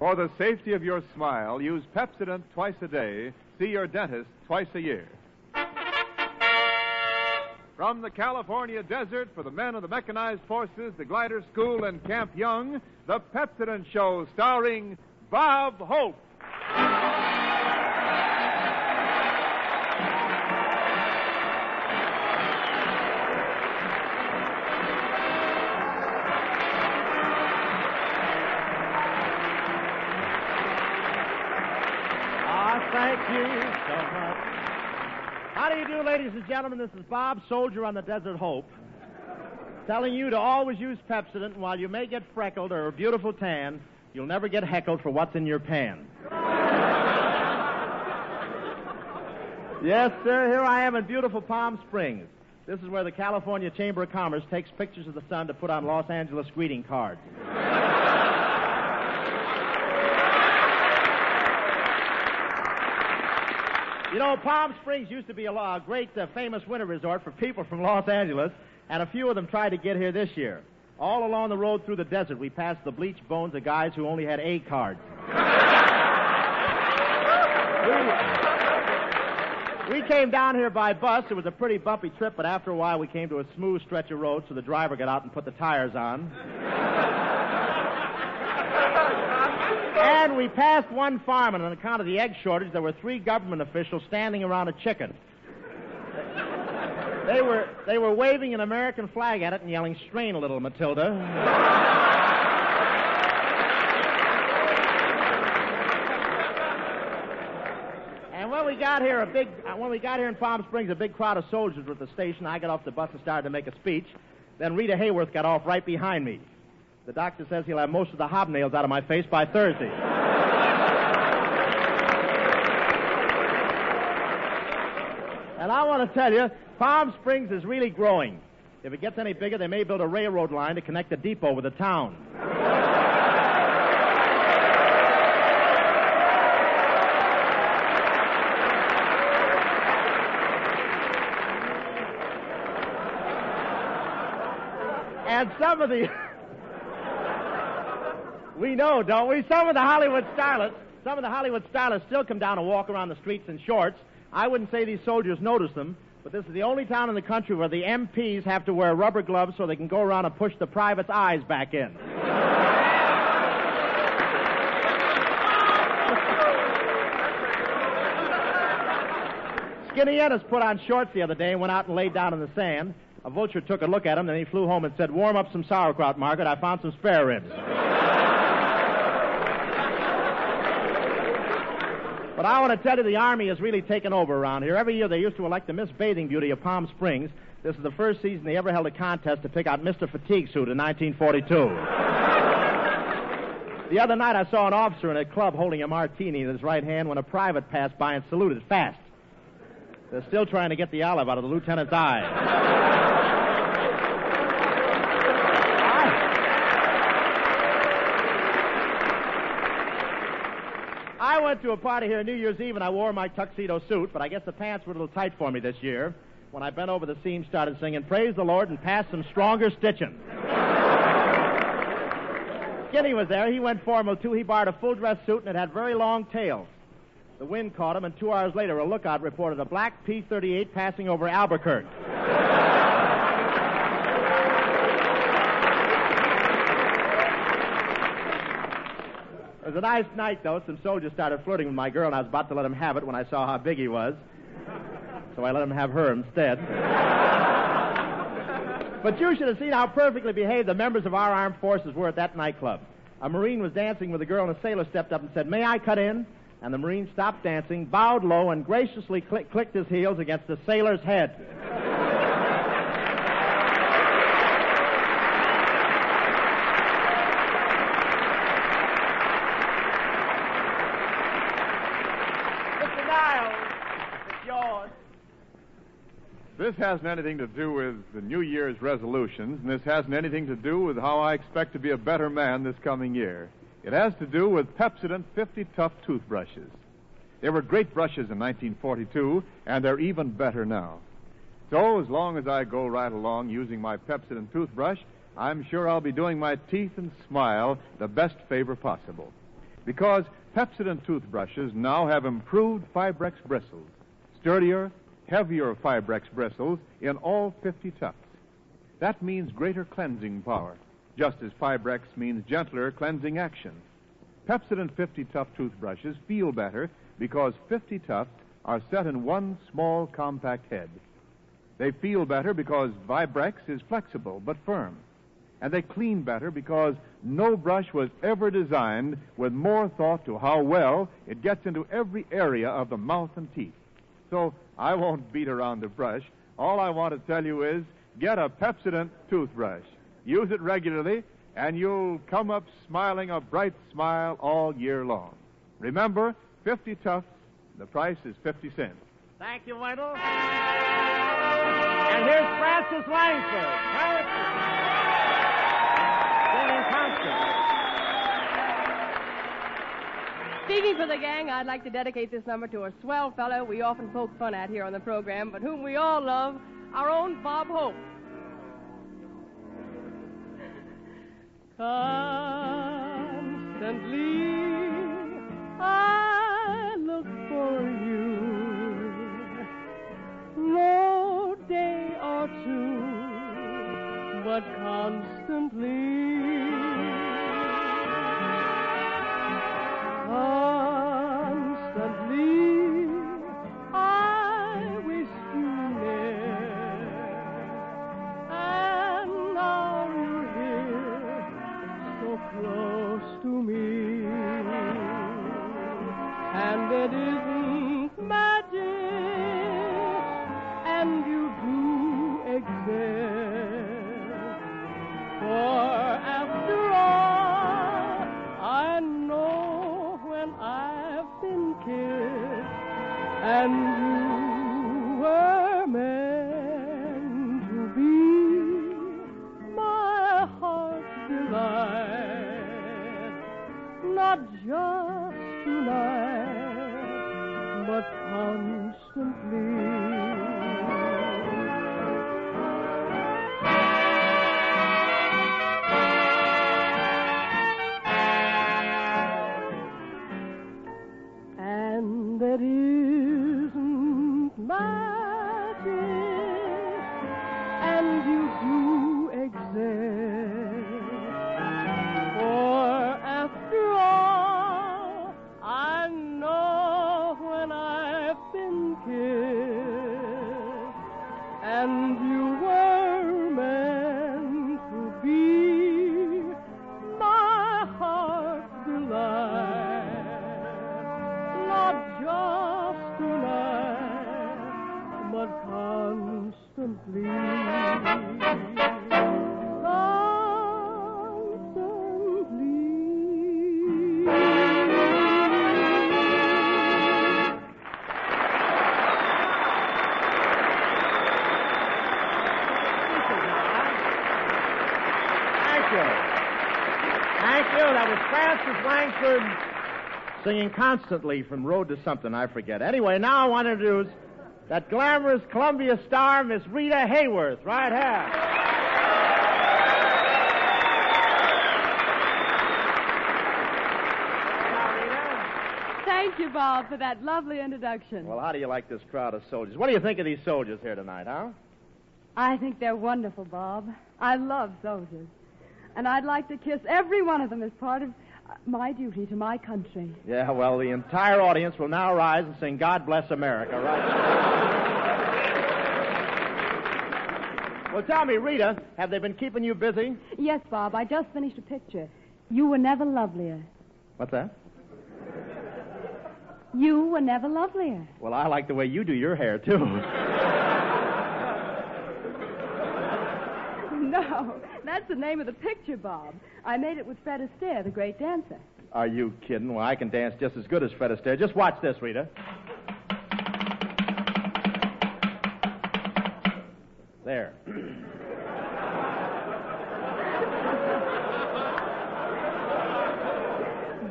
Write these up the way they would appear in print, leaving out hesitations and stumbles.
For the safety of your smile, use Pepsodent twice a day. See your dentist twice a year. From the California desert for the men of the mechanized forces, the glider school, and Camp Young, the Pepsodent Show starring Bob Hope. Thank you so much. How do you do, ladies and gentlemen? This is Bob, soldier on the Desert Hope, telling you to always use Pepsodent, and while you may get freckled or a beautiful tan, you'll never get heckled for what's in your pan. Yes, sir, here I am in beautiful Palm Springs. This is where the California Chamber of Commerce takes pictures of the sun to put on Los Angeles greeting cards. You know, Palm Springs used to be a great, famous winter resort for people from Los Angeles, and a few of them tried to get here this year. All along the road through the desert, we passed the bleached bones of guys who only had A cards. We came down here by bus. It was a pretty bumpy trip, but after a while we came to a smooth stretch of road, so the driver got out and put the tires on. And we passed one farm, and on account of the egg shortage, there were 3 government officials standing around a chicken. They were waving an American flag at it and yelling, "Strain a little, Matilda." And when we got here in Palm Springs, a big crowd of soldiers were at the station. I got off the bus and started to make a speech. Then Rita Hayworth got off right behind me. The doctor says he'll have most of the hobnails out of my face by Thursday. And I want to tell you, Palm Springs is really growing. If it gets any bigger, they may build a railroad line to connect the depot with the town. And some of the... We know, don't we? Some of the Hollywood starlets still come down and walk around the streets in shorts. I wouldn't say these soldiers notice them, but this is the only town in the country where the MPs have to wear rubber gloves so they can go around and push the privates' eyes back in. Skinny Ennis put on shorts the other day and went out and laid down in the sand. A vulture took a look at him, then he flew home and said, "Warm up some sauerkraut, Margaret. I found some spare ribs." But I want to tell you, the Army has really taken over around here. Every year they used to elect the Miss Bathing Beauty of Palm Springs. This is the first season they ever held a contest to pick out Mr. Fatigue Suit in 1942. The other night I saw an officer in a club holding a martini in his right hand when a private passed by and saluted fast. They're still trying to get the olive out of the lieutenant's eye. I went to a party here New Year's Eve, and I wore my tuxedo suit, but I guess the pants were a little tight for me this year. When I bent over, the seam started singing, "Praise the Lord," and passed some stronger stitching. Skinny was there. He went formal, too. He borrowed a full-dress suit, and it had very long tails. The wind caught him, and 2 hours later, a lookout reported a black P-38 passing over Albuquerque. It was a nice night, though. Some soldiers started flirting with my girl, and I was about to let him have it when I saw how big he was. So I let him have her instead. But you should have seen how perfectly behaved the members of our armed forces were at that nightclub. A Marine was dancing with a girl, and a sailor stepped up and said, "May I cut in?" And the Marine stopped dancing, bowed low, and graciously clicked his heels against the sailor's head. This hasn't anything to do with the New Year's resolutions, and this hasn't anything to do with how I expect to be a better man this coming year. It has to do with Pepsodent 50 Tough toothbrushes. They were great brushes in 1942, and they're even better now. So as long as I go right along using my Pepsodent toothbrush, I'm sure I'll be doing my teeth and smile the best favor possible. Because Pepsodent toothbrushes now have improved Fibrex bristles, sturdier, heavier Fibrex bristles in all 50 tufts. That means greater cleansing power, just as Fibrex means gentler cleansing action. Pepsodent 50 tuft toothbrushes feel better because 50 tufts are set in one small compact head. They feel better because Fibrex is flexible but firm. And they clean better because no brush was ever designed with more thought to how well it gets into every area of the mouth and teeth. So I won't beat around the brush. All I want to tell you is get a Pepsodent toothbrush. Use it regularly, and you'll come up smiling a bright smile all year long. Remember, 50 tufts, the price is 50 cents. Thank you, Wendell. And here's Francis Langford. Singing Constant. Speaking for the gang, I'd like to dedicate this number to a swell fellow we often poke fun at here on the program, but whom we all love, our own Bob Hope. Constantly I look for you, no day or two, but constantly. Constantly I wish you near, and now you're here, so close to me, and it isn't magic, and you do exist, for after all, I know when I've been kissed, and you were meant to be my heart's delight, not just tonight, but constantly. And that isn't magic, and you do exist, for after all, I know when I've been kissed, and you were meant to be my heart's delight, not just tonight, but constantly. Thank you. That was Francis Langford singing Constantly from Road to Something, I forget. Anyway, now I want to introduce that glamorous Columbia star, Miss Rita Hayworth. Right here. Thank you, Bob, for that lovely introduction. Well, how do you like this crowd of soldiers? What do you think of these soldiers here tonight, huh? I think they're wonderful, Bob. I love soldiers. And I'd like to kiss every one of them as part of my duty to my country. Yeah, well, the entire audience will now rise and sing God Bless America, right? Well, tell me, Rita, have they been keeping you busy? Yes, Bob, I just finished a picture. You were never lovelier. What's that? You were never lovelier. Well, I like the way you do your hair, too. No, that's the name of the picture, Bob. I made it with Fred Astaire, the great dancer. Are you kidding? Well, I can dance just as good as Fred Astaire. Just watch this, Rita. There.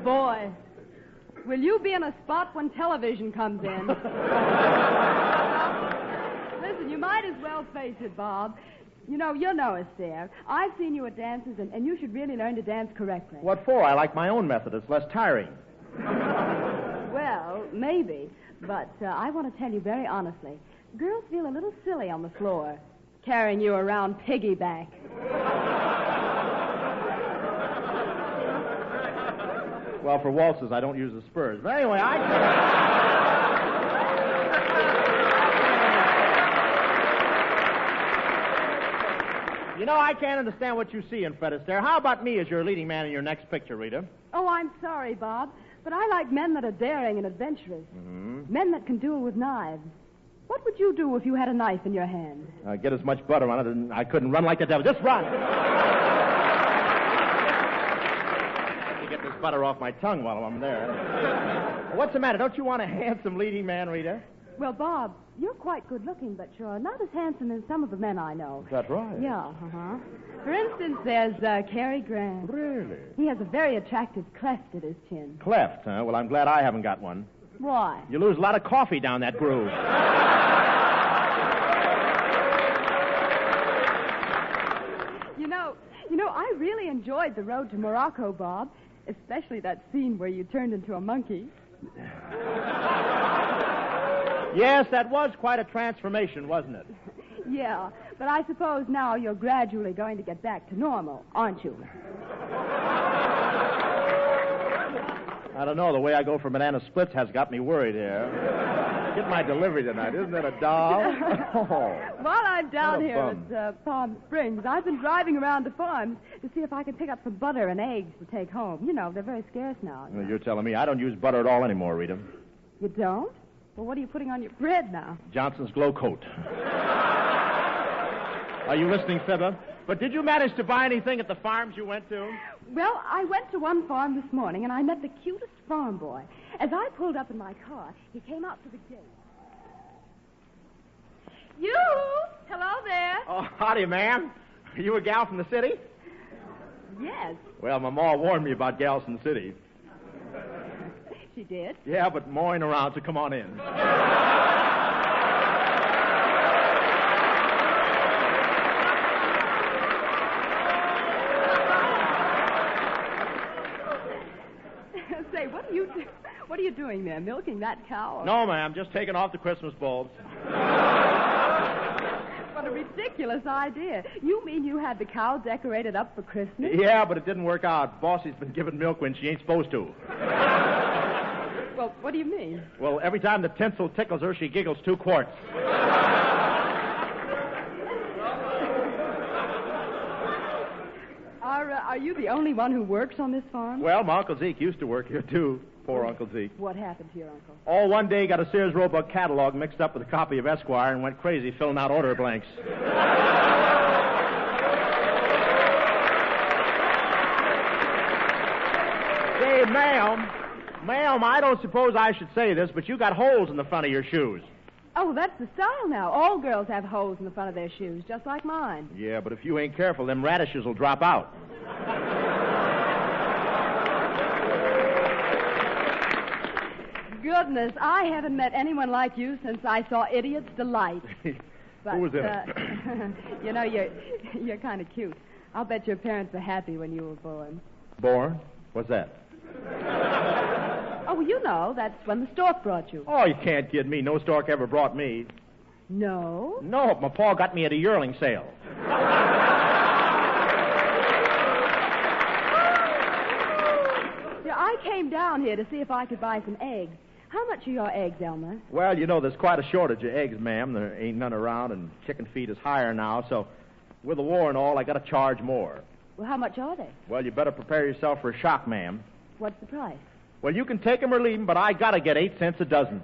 Boy, will you be in a spot when television comes in? Listen, you might as well face it, Bob. You know, you're no Astaire. I've seen you at dances, and you should really learn to dance correctly. What for? I like my own method. It's less tiring. Well, maybe. But I want to tell you very honestly, girls feel a little silly on the floor, carrying you around piggyback. Well, for waltzes, I don't use the spurs. But anyway, You know, I can't understand what you see in Fred Astaire. How about me as your leading man in your next picture, Rita? Oh, I'm sorry, Bob, but I like men that are daring and adventurous. Mm-hmm. Men that can duel with knives. What would you do if you had a knife in your hand? Get as much butter on it, and I couldn't run like the devil. Just run! Get this butter off my tongue while I'm there. What's the matter? Don't you want a handsome leading man, Rita? Well, Bob, you're quite good looking, but you're not as handsome as some of the men I know. Is that right? Yeah, uh-huh. For instance, there's Cary Grant. Really? He has a very attractive cleft at his chin. Cleft, huh? Well, I'm glad I haven't got one. Why? You lose a lot of coffee down that groove. You know, I really enjoyed the road to Morocco, Bob, especially that scene where you turned into a monkey. Yes, that was quite a transformation, wasn't it? Yeah, but I suppose now you're gradually going to get back to normal, aren't you? I don't know. The way I go for banana splits has got me worried here. Get my delivery tonight. Isn't that a doll? While I'm down here fun. at Palm Springs, I've been driving around to farms to see if I can pick up some butter and eggs to take home. You know, they're very scarce now. Well, you're telling me I don't use butter at all anymore, Rita. You don't? Well, what are you putting on your bread now? Johnson's Glow Coat. Are you listening, Fibber? But did you manage to buy anything at the farms you went to? Well, I went to one farm this morning, and I met the cutest farm boy. As I pulled up in my car, he came out to the gate. You! Hello there. Oh, howdy, ma'am. Are you a gal from the city? Yes, Well, my ma warned me about gals from the city. she did. Yeah, but mowing around, so come on in. Say, what are you doing there, milking that cow? No, ma'am, just taking off the Christmas bulbs. What a ridiculous idea. You mean you had the cow decorated up for Christmas? Yeah, but it didn't work out. Bossy's been giving milk when she ain't supposed to. Well, what do you mean? Well, every time the tinsel tickles her, she giggles 2 quarts. Are you the only one who works on this farm? Well, my Uncle Zeke used to work here, too. Poor Uncle Zeke. What happened to your uncle? All one day got a Sears Roebuck catalog mixed up with a copy of Esquire and went crazy filling out order blanks. Say, ma'am, I don't suppose I should say this, but you got holes in the front of your shoes. Oh, that's the style now. All girls have holes in the front of their shoes, just like mine. Yeah, but if you ain't careful, them radishes will drop out. Goodness, I haven't met anyone like you since I saw Idiot's Delight. But, Who was in it? You know, you're kind of cute. I'll bet your parents are happy when you were born. Born? What's that? Oh, well, you know, that's when the stork brought you. Oh, you can't kid me. No stork ever brought me. No? No, my pa got me at a yearling sale. Yeah, I came down here to see if I could buy some eggs. How much are your eggs, Elmer? Well, you know, there's quite a shortage of eggs, ma'am. There ain't none around, and chicken feed is higher now, so with the war and all, I got to charge more. Well, how much are they? Well, you better prepare yourself for a shock, ma'am. What's the price? Well, you can take 'em or leave 'em, but I got to get 8 cents a dozen.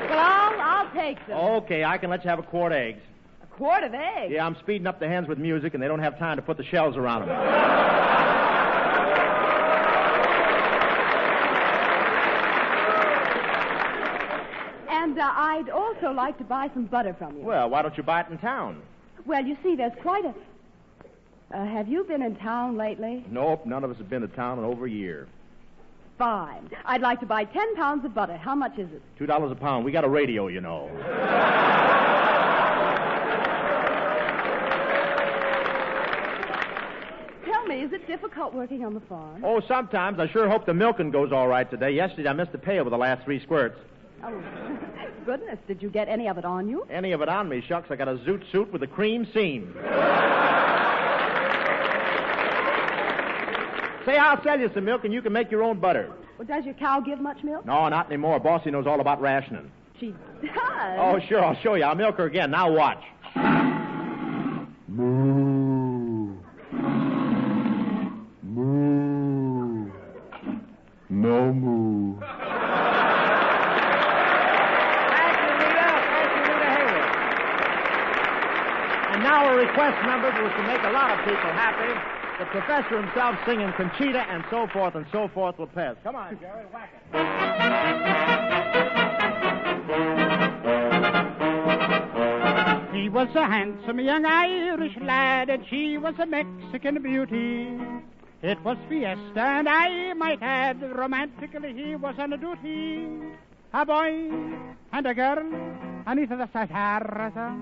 Well, I'll take them. Okay, I can let you have a quart of eggs. A quart of eggs? Yeah, I'm speeding up the hens with music, and they don't have time to put the shells around them. And I'd also like to buy some butter from you. Well, why don't you buy it in town? Well, you see, there's quite a... have you been in town lately? Nope, none of us have been to town in over a year. Fine. I'd like to buy 10 pounds of butter. How much is it? $2 a pound. We got a radio, you know. Jerry, is it difficult working on the farm? Oh, sometimes. I sure hope the milking goes all right today. Yesterday I missed the pail with the last 3 squirts. Oh, goodness. Did you get any of it on you? Any of it on me, shucks. I got a zoot suit with a cream seam. Say, I'll sell you some milk and you can make your own butter. Well, does your cow give much milk? No, not anymore. Bossy knows all about rationing. She does. Oh, sure. I'll show you. I'll milk her again. Now watch. Moo. Moo. No moo. Thank you, Rita Hayworth. And now a request number which will make a lot of people happy. The professor himself singing Conchita and so forth will pass. Come on, Jerry, whack it. He was a handsome young Irish lad, and she was a Mexican beauty. It was fiesta, and I might add, romantically he was on a duty. A boy and a girl, Anita the Satarza.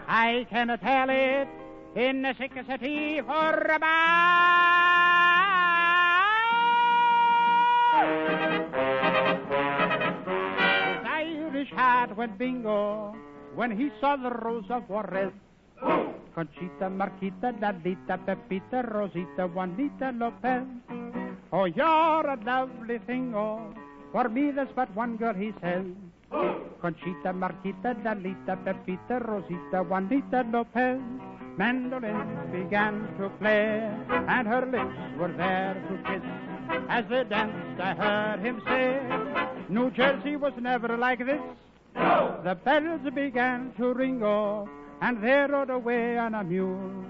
I cannot tell it in the sick city for a His Irish heart went bingo when he saw the Rosa Juarez. Conchita, Marquita, Dalita, Pepita, Rosita, Juanita Lopez. Oh, you're a lovely thing, oh. For me, there's but one girl, he says. Conchita, Marquita, Dalita, Pepita, Rosita, Juanita Lopez. Mandolins began to play, and her lips were there to kiss. As they danced, I heard him say, New Jersey was never like this. No. The bells began to ring, oh, and they rode away on a mule.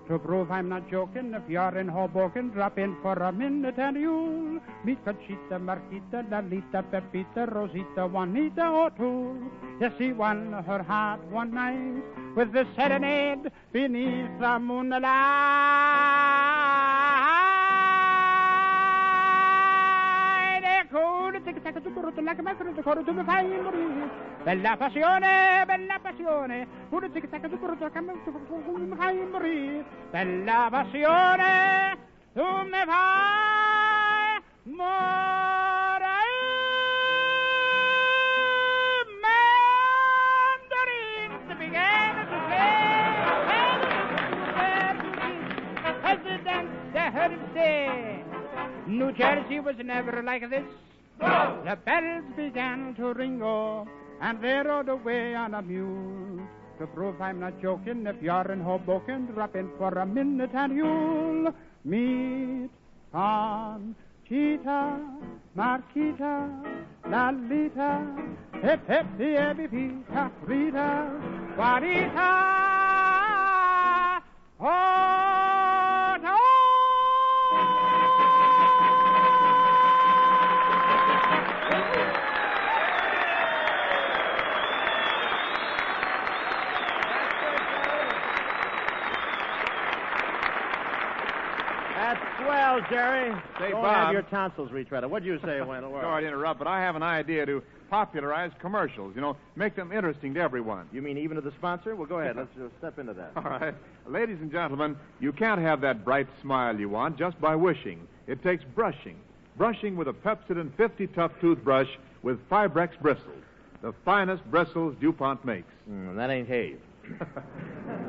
To prove I'm not joking, if you're in Hoboken, drop in for a minute and you'll meet Conchita, Marquita, Dalita, Pepita, Rosita, Juanita O'Toole. Yes, he won her heart one night with the serenade beneath the moonlight. Bella passione, bella passione, pure tic-tac, mi fai morire. Bella passione, tu mi fai morire. Mandarins began to play, as they danced, I heard him say, New Jersey was never like this. The bells began to ring, oh, and they rode away on a mule. To prove I'm not joking, if you're in Hoboken, drop in for a minute and you'll meet Conchita, Marquita, Lalita, Hip, hip, Pita, Rita, Juanita, oh, Well, Jerry, say, don't Bob, have your tonsils retreaded. What'd you say, Wendell? Sorry to interrupt, but I have an idea to popularize commercials. You know, make them interesting to everyone. You mean even to the sponsor? Well, go ahead. Let's step into that. All right. Ladies and gentlemen, you can't have that bright smile you want just by wishing. It takes brushing. Brushing with a Pepsodent 50 Tough toothbrush with Fibrex bristles. The finest bristles DuPont makes. That ain't hay.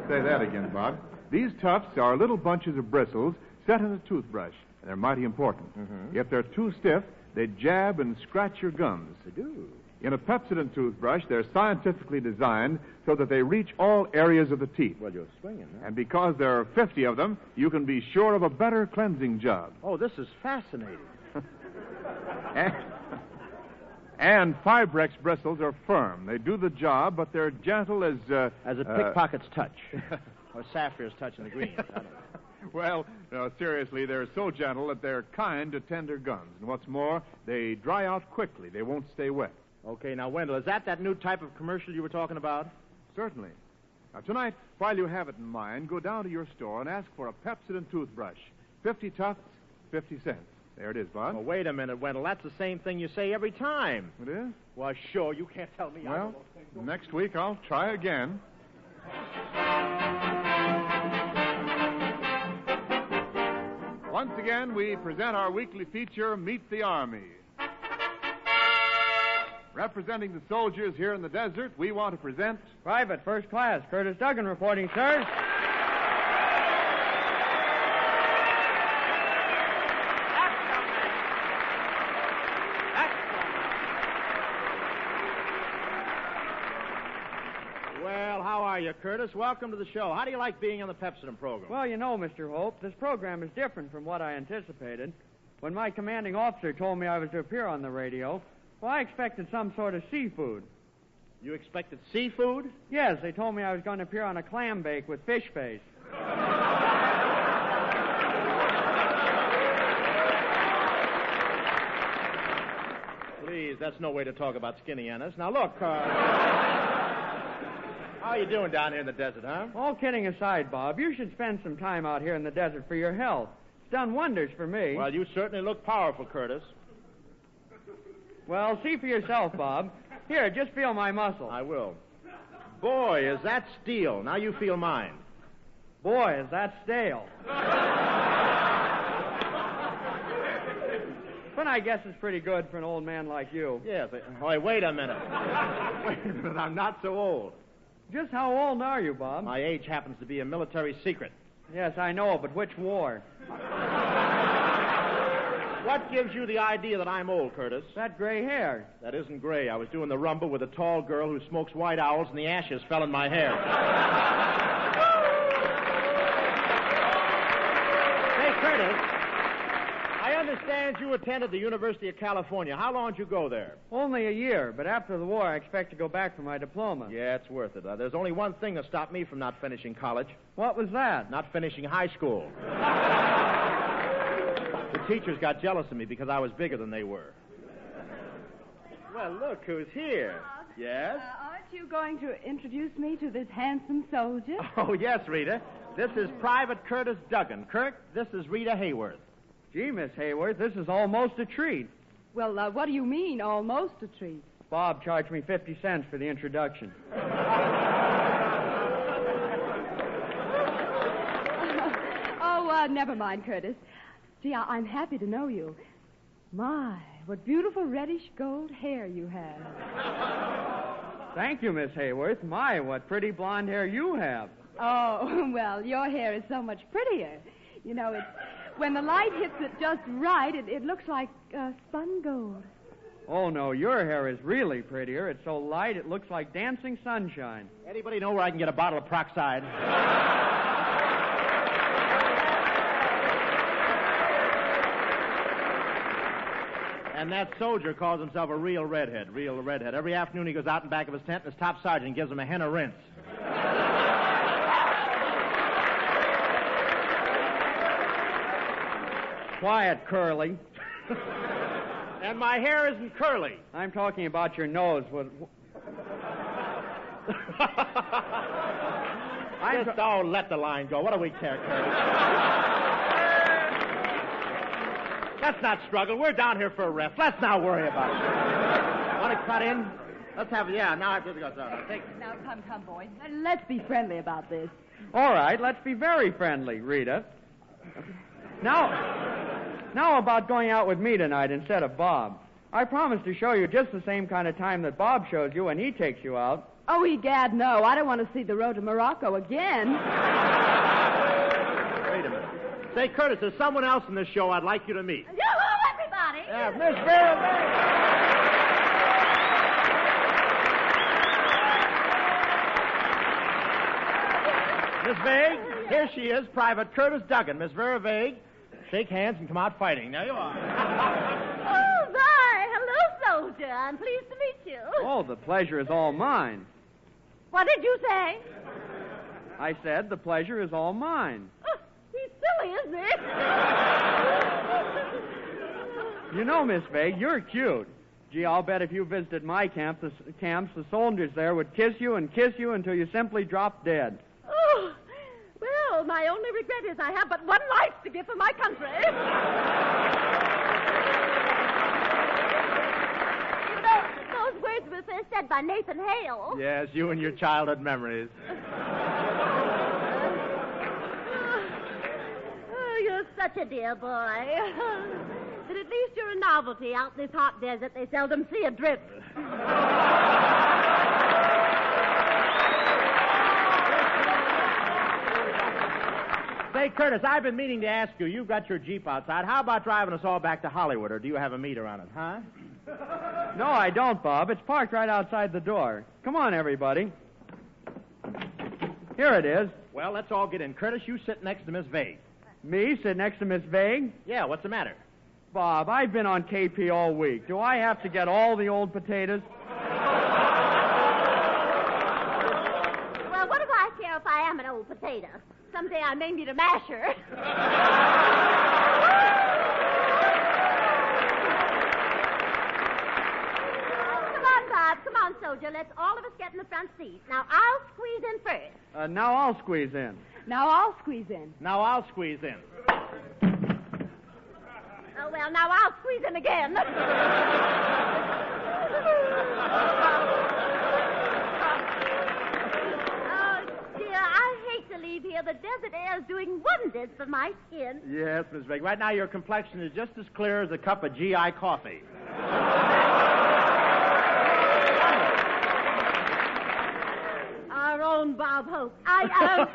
Say that again, Bob. These tufts are little bunches of bristles set in a toothbrush. They're mighty important. If they're too stiff, they jab and scratch your gums. They do. In a Pepsodent toothbrush, they're scientifically designed so that they reach all areas of the teeth. Well, you're swinging, huh? And because there are 50 of them, you can be sure of a better cleansing job. Oh, this is fascinating. And Fibrex bristles are firm. They do the job, but they're gentle as a pickpocket's touch. Or Sapphire's touch in the greens. I don't know. Well, no, seriously, they're so gentle that they're kind to tender gums. And what's more, they dry out quickly. They won't stay wet. Okay, now, Wendell, is that new type of commercial you were talking about? Certainly. Now, tonight, while you have it in mind, go down to your store and ask for a Pepsodent toothbrush. 50 tufts, 50 cents. There it is, Bob. Oh, wait a minute, Wendell. That's the same thing you say every time. It is? Well, sure. You can't tell me. Well, next week I'll try again. Once again, we present our weekly feature, Meet the Army. Representing the soldiers here in the desert, we want to present... Private First Class Curtis Duggan reporting, sir. Well, how are you, Curtis? Welcome to the show. How do you like being on the Pepsodent program? Well, you know, Mr. Hope, this program is different from what I anticipated. When my commanding officer told me I was to appear on the radio, well, I expected some sort of seafood. You expected seafood? Yes, they told me I was going to appear on a clam bake with fish face. Please, that's no way to talk about Skinny Ennis. Now, look, how are you doing down here in the desert, huh? All kidding aside, Bob, you should spend some time out here in the desert for your health. It's done wonders for me. Well, you certainly look powerful, Curtis. Well, see for yourself, Bob. Here, just feel my muscle. I will. Boy, is that steel. Now you feel mine. Boy, is that stale. But I guess it's pretty good for an old man like you. Yes. Wait a minute. Wait a minute. I'm not so old. Just how old are you, Bob? My age happens to be a military secret. Yes, I know, but which war? What gives you the idea that I'm old, Curtis? That gray hair. That isn't gray. I was doing the rumba with a tall girl who smokes white owls, and the ashes fell in my hair. Hey, Curtis, I understand you attended the University of California. How long did you go there? Only a year, but after the war, I expect to go back for my diploma. Yeah, it's worth it. There's only one thing that stopped me from not finishing college. What was that? Not finishing high school. The teachers got jealous of me because I was bigger than they were. Well, look who's here. Yes? Aren't you going to introduce me to this handsome soldier? Oh, yes, Rita. This is Private Curtis Duggan. Kirk, this is Rita Hayworth. Gee, Miss Hayworth, this is almost a treat. Well, what do you mean, almost a treat? Bob charged me 50 cents for the introduction. Never mind, Curtis. Gee, I'm happy to know you. My, what beautiful reddish gold hair you have. Thank you, Miss Hayworth. My, what pretty blonde hair you have. Oh, well, your hair is so much prettier. You know, when the light hits it just right, it looks like spun gold. Oh, no, your hair is really prettier. It's so light it looks like dancing sunshine. Anybody know where I can get a bottle of peroxide? And that soldier calls himself a real redhead. Every afternoon he goes out in back of his tent, and his top sergeant gives him a henna rinse. Quiet, Curly. And my hair isn't curly. I'm talking about your nose. Let the line go. What do we care, Curtis? Let's not struggle. We're down here for a rest. Let's not worry about it. Want to cut in? Let's have now I have to go. Now, come, boys. Let's be friendly about this. All right, let's be very friendly, Rita. Now about going out with me tonight instead of Bob. I promise to show you just the same kind of time that Bob shows you when he takes you out. Oh, egad, no. I don't want to see the road to Morocco again. Wait a minute. Say, Curtis, there's someone else in this show I'd like you to meet. Yoo-hoo, everybody! Yeah, Miss Vera Vague. Miss Vague, here she is, Private Curtis Duggan. Miss Vera Vague, shake hands and come out fighting. Now you are. Oh, my. Hello, soldier. I'm pleased to meet you. Oh, the pleasure is all mine. What did you say? I said the pleasure is all mine. Oh, he's silly, isn't he? You know, Miss Vague, you're cute. Gee, I'll bet if you visited my camps, the soldiers there would kiss you until you simply dropped dead. Oh, well, my only regret is I have but one life to give for my country. You know, those words were first said by Nathan Hale. Yes, you and your childhood memories. Oh, you're such such a dear boy. But at least you're a novelty. Out in this hot desert, they seldom see a drip. Say, Curtis, I've been meaning to ask you. You've got your Jeep outside. How about driving us all back to Hollywood, or do you have a meter on it, huh? No, I don't, Bob. It's parked right outside the door. Come on, everybody. Here it is. Well, let's all get in. Curtis, you sit next to Miss Vague. Me sit next to Miss Vague? Yeah, what's the matter? Bob, I've been on KP all week. Do I have to get all the old potatoes? Well, what do I care if I am an old potato? Someday I may meet a masher. Come on, Bob. Come on, soldier. Let's all of us get in the front seat. Now, I'll squeeze in first. Now I'll squeeze in. Now I'll squeeze in. Now I'll squeeze in. Oh, well, now I'll squeeze in again. Leave here. The desert air is doing wonders for my skin. Yes, Miss Vague. Right now, your complexion is just as clear as a cup of GI coffee. Our own Bob Hope. I can't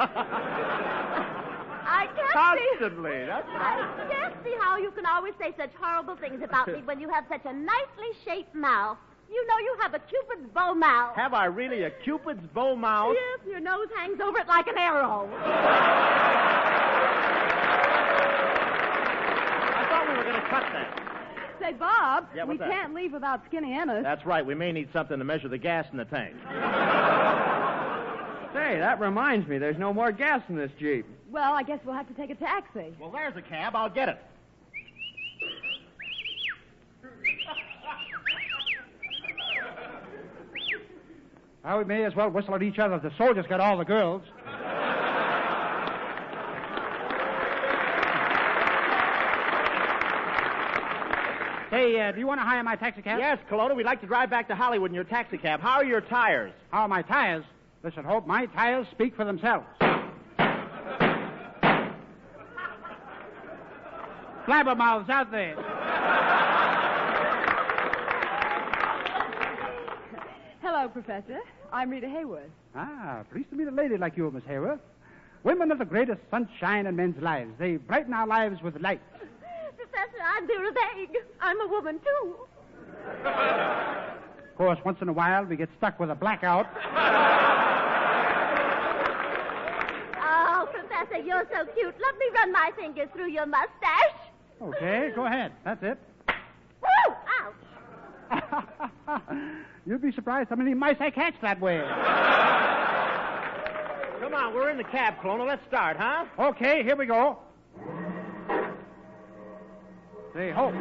Constantly. That's I can't see how you can always say such horrible things about me when you have such a nicely shaped mouth. You know you have a Cupid's bow mouth. Have I really a Cupid's bow mouth? Yes, your nose hangs over it like an arrow. I thought we were going to cut that. Say, Bob, Yeah, we what's that? can't leave without Skinny Ennis. That's right. We may need something to measure the gas in the tank. Say, that reminds me, there's no more gas in this Jeep. Well, I guess we'll have to take a taxi. Well, there's a cab. I'll get it. Well, we may as well whistle at each other. The soldiers got all the girls. Hey, do you want to hire my taxi cab? Yes, Colonna, we'd like to drive back to Hollywood in your taxi cab. How are your tires? How are my tires? Listen, Hope, my tires speak for themselves. Blabbermouths out there. Hello, Professor. I'm Rita Hayworth. Ah, pleased to meet a lady like you, Miss Hayworth. Women are the greatest sunshine in men's lives. They brighten our lives with light. Professor, I'm Vera Vague. I'm a woman, too. Of course, once in a while, we get stuck with a blackout. Oh, Professor, you're so cute. Let me run my fingers through your mustache. Okay, go ahead. That's it. Woo! Ouch! You'd be surprised how many mice I catch that way. Come on, we're in the cab, Colonna. Let's start, huh? Okay, here we go. Say, Hope.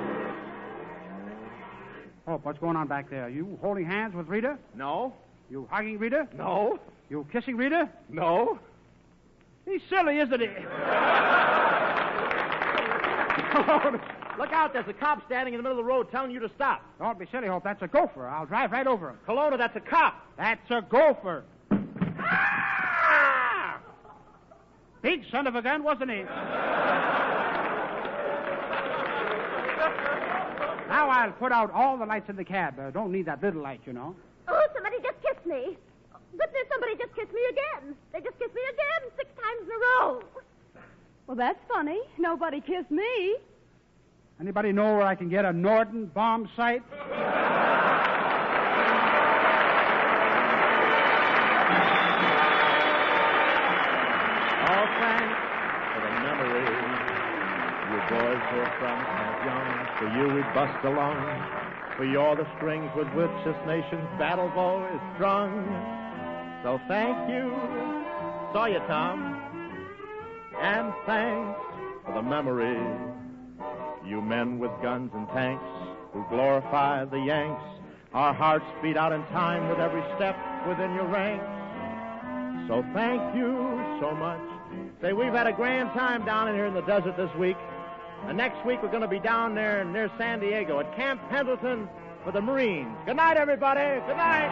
Hope, what's going on back there? You holding hands with Rita? No. You hugging Rita? No. You kissing Rita? No. He's silly, isn't he? Look out, there's a cop standing in the middle of the road telling you to stop. Don't be silly, Hope. That's a gopher. I'll drive right over him. Colonna, that's a cop. That's a gopher. Ah! Big son of a gun, wasn't he? Now I'll put out all the lights in the cab. Don't need that little light, you know. Oh, somebody just kissed me. Goodness, somebody just kissed me again. They just kissed me again 6 times in a row. Well, that's funny. Nobody kissed me. Anybody know where I can get a Norden bomb sight? All thanks for the memories you boys were from as young. For you we bust along. For you're the strings with which this nation's battle bow is strung. So thank you. Saw you, Tom. And thanks for the memories. You men with guns and tanks who glorify the Yanks. Our hearts beat out in time with every step within your ranks. So thank you so much. Say, we've had a grand time down in here in the desert this week. And next week we're going to be down there near San Diego at Camp Pendleton for the Marines. Good night, everybody. Good night.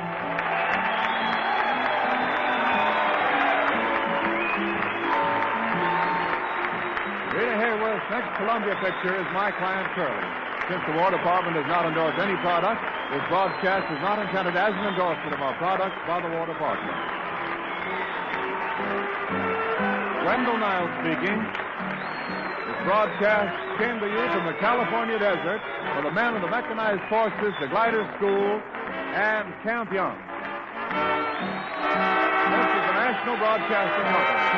Rita Hayworth Angeles, next Columbia picture is My Client Curly. Since the War Department does not endorse any product, this broadcast is not intended as an endorsement of our products by the War Department. Wendell Niles speaking. This broadcast came to you from the California desert for the men of the Mechanized Forces, the Glider School, and Camp Young. This is the National Broadcasting Company.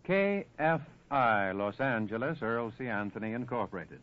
KFI, Los Angeles, Earl C. Anthony, Incorporated.